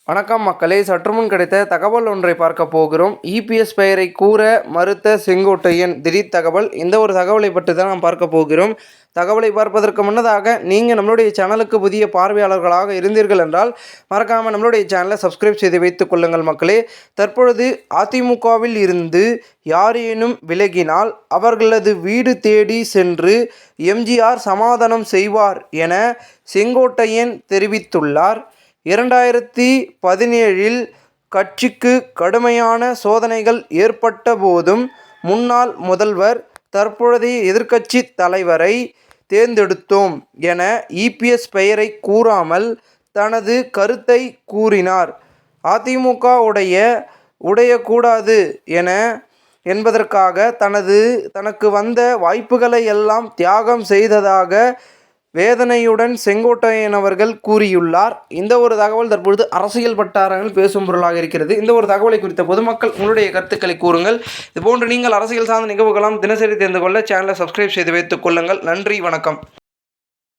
வணக்கம் மக்களே, சற்றுமுன் கிடைத்த தகவல் ஒன்றை பார்க்க போகிறோம். இபிஎஸ் பெயரை கூற மறுத்த செங்கோட்டையன் திடீர் தகவல். இந்த ஒரு தகவலை பற்றி தான் நாம் பார்க்க போகிறோம். தகவலை பார்ப்பதற்கு முன்னதாக நீங்கள் நம்மளுடைய சேனலுக்கு புதிய பார்வையாளர்களாக இருந்தீர்கள் என்றால் மறக்காமல் நம்மளுடைய சேனலை சப்ஸ்கிரைப் செய்து வைத்துக் கொள்ளுங்கள் மக்களே. தற்பொழுது அதிமுகவில் இருந்து யாரேனும் விலகினால் அவர்களது வீடு தேடி சென்று எம்ஜிஆர் சமாதானம் செய்வார் என செங்கோட்டையன் தெரிவித்துள்ளார். 2017 கட்சிக்கு கடுமையான சோதனைகள் ஏற்பட்ட போதும் முன்னாள் முதல்வர் தற்பொழுதைய எதிர்க்கட்சி தலைவரை தேர்ந்தெடுத்தோம் என இபிஎஸ் பெயரை கூறாமல் தனது கருத்தை கூறினார். அதிமுக உடையக்கூடாது என்பதற்காக தனக்கு வந்த வாய்ப்புகளை எல்லாம் தியாகம் செய்ததாக வேதனையுடன் செங்கோட்டையன் அவர்கள் கூறியுள்ளார். இந்த ஒரு தகவல் தற்பொழுது அரசியல் வட்டாரங்கள் பேசும் பொருளாக இருக்கிறது. இந்த ஒரு தகவலை குறித்த பொதுமக்கள் உங்களுடைய கருத்துக்களை கூறுங்கள். இதுபோன்று நீங்கள் அரசியல் சார்ந்த நிகழ்வுகளாம் தினசரி தெரிந்து கொள்ள சேனலை சப்ஸ்கிரைப் செய்து வைத்துக் கொள்ளுங்கள். நன்றி, வணக்கம்.